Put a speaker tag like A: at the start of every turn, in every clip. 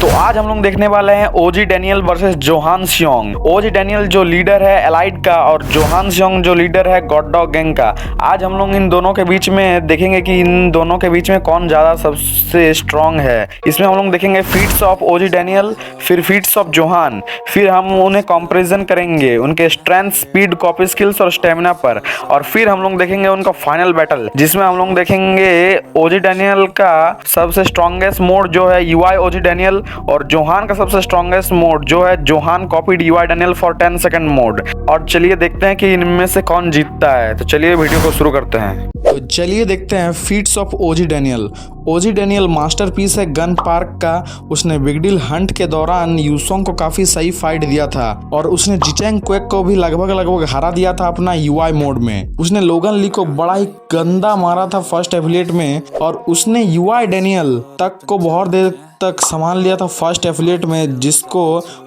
A: तो आज हम लोग देखने वाले हैं ओजी डैनियल वर्सेस जोहान सियोंग। ओजी डैनियल जो लीडर है एलाइट का और जोहान सियोंग जो लीडर है गॉड डॉग गैंग का। आज हम लोग इन दोनों के बीच में देखेंगे कि इन दोनों के बीच में कौन ज़्यादा सबसे स्ट्रांग है। इसमें हम लोग देखेंगे फीट्स ऑफ ओजी डैनियल, फिर फीट्स ऑफ जोहान, फिर हम उन्हें कंपैरिजन करेंगे उनके स्ट्रेंथ, स्पीड, कॉपी स्किल्स और स्टेमिना पर, और फिर हम लोग देखेंगे उनका फाइनल बैटल जिसमें हम लोग देखेंगे ओजी डैनियल का सबसे स्ट्रॉन्गेस्ट मोड जो है यूआई ओजी डैनियल और जोहान का सबसे स्ट्रॉन्गेस्ट मोड जो है Johan copied UI Daniel for 10 second mode. और चलिए देखते हैं कि इनमें से कौन जीतता है। तो चलिए वीडियो को शुरू करते हैं। तो चलिए देखते हैं feats of OG Daniel. OG Daniel masterpiece है गन पार्क का। उसने बिग डील हंट के दौरान यूसोंग को काफी सही फाइट दिया था और उसने जिचेंग क्वेक को भी लगभग हरा दिया था अपना यूआई मोड में। उसने लोगन ली को बड़ा ही गंदा मारा था फर्स्ट एफिलिएट में और उसने यूआई डैनियल तक को बहुत देर तक संभाल लिया था फर्स्ट एफिलिएट में, जिसको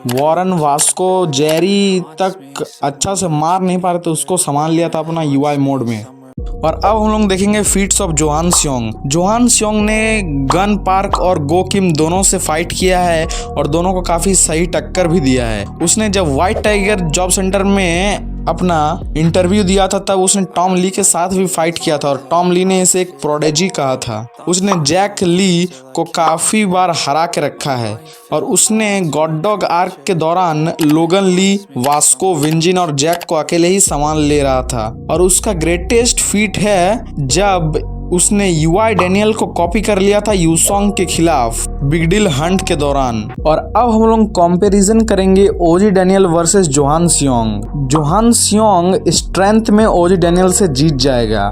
A: वॉरेन, वास्को, जेरी तक अच्छा से मार नहीं पा रहे थे, उसको संभाल लिया था अपना यूआई मोड में। और अब हम लोग देखेंगे feats of Johan Seong. Johan Seong ने गन पार्क और गो किम दोनों से फाइट किया है और दोनों को काफी सही टक्कर भी दिया है। उसने जब व्हाइट टाइगर जॉब सेंटर में अपना इंटरव्यू दिया था तब उसने टॉम ली के साथ भी फाइट किया था और टॉम ली ने इसे एक प्रोडेजी कहा था। उसने जैक ली को काफी बार हरा के रखा है और उसने गॉड डॉग आर्क के दौरान लोगन ली, वास्को, विंजिन और जैक को अकेले ही संभाल ले रहा था। और उसका ग्रेटेस्ट फीट है जब उसने यूआई डैनियल को कॉपी कर लिया था यूसोंग के खिलाफ बिग डील हंट के दौरान। और अब हम लोग कंपैरिजन करेंगे ओजी Daniel versus Johan Seong. Johan सियोंग strength में ओजी डैनियल से जीत जाएगा,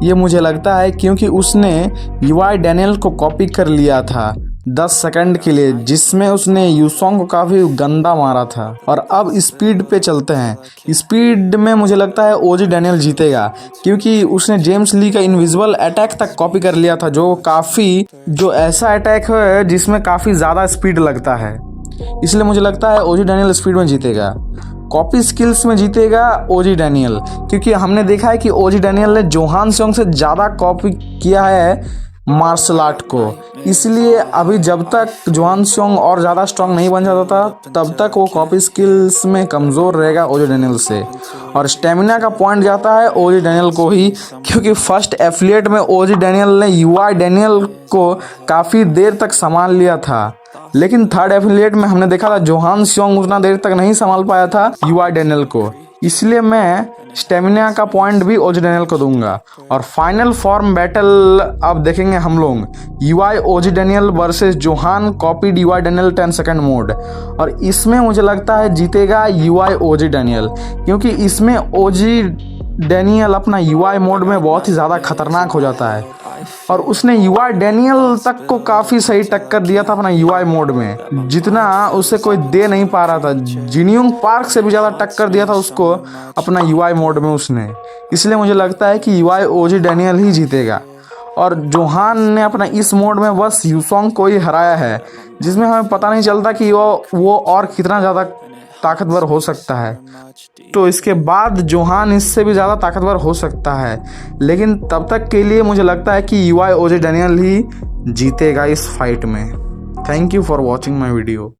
A: ये मुझे लगता है, क्योंकि उसने यूआई डैनियल को कॉपी कर लिया था 10 सेकंड के लिए, जिसमें उसने यूसोंग को काफी गंदा मारा था। और अब स्पीड पे चलते हैं। स्पीड में मुझे लगता है ओजी डैनियल जीतेगा, क्योंकि उसने जेम्स ली का इनविजिबल अटैक तक कॉपी कर लिया था, जो ऐसा अटैक है जिसमें काफी ज्यादा स्पीड लगता है। इसलिए मुझे लगता है ओजी डैनियल स्पीड में जीतेगा। कॉपी स्किल्स में जीतेगा ओजी डैनियल, क्योंकि हमने देखा है कि ओजी डैनियल ने जोहान सियोंग से ज़्यादा कॉपी किया है मार्शल आर्ट को। इसलिए अभी जब तक जोहान सियोंग और ज़्यादा स्ट्रांग नहीं बन जाता था तब तक वो कॉपी स्किल्स में कमज़ोर रहेगा ओजी डैनियल से। और स्टेमिना का पॉइंट जाता है ओजी डैनियल को ही, क्योंकि फर्स्ट एफिलिएट में ओजी डैनियल ने यूआई डैनियल को काफ़ी देर तक संभाल लिया था, लेकिन थर्ड एफिलिएट में हमने देखा था जोहान सियोंग उतना देर तक नहीं संभाल पाया था यूआई डैनियल को। इसलिए मैं स्टेमिना का पॉइंट भी ओजी डैनियल को दूंगा। और फाइनल फॉर्म बैटल अब देखेंगे हम लोग UI OG Daniel versus Johan copied UI Daniel 10 second mode. और इसमें मुझे लगता है जीतेगा यूआई ओजी डैनियल, क्योंकि इसमें ओजी डैनियल अपना यूआई मोड में बहुत ही ज़्यादा खतरनाक हो जाता है और उसने यूआई डैनियल तक को काफ़ी सही टक्कर दिया था अपना यूआई मोड में, जितना उसे कोई दे नहीं पा रहा था। जिनयोंग पार्क से भी ज़्यादा टक्कर दिया था उसको अपना यूआई मोड में उसने। इसलिए मुझे लगता है कि यूआई ओजी डैनियल ही जीतेगा। और जोहान ने अपना इस मोड में बस यूसोंग को ही हराया है, जिसमें हमें पता नहीं चलता कि वो और कितना ज़्यादा ताकतवर हो सकता है। तो इसके बाद जोहान इससे भी ज़्यादा ताकतवर हो सकता है, लेकिन तब तक के लिए मुझे लगता है कि यूआई ओजी डैनियल ही जीतेगा इस फाइट में। Thank you for watching my video.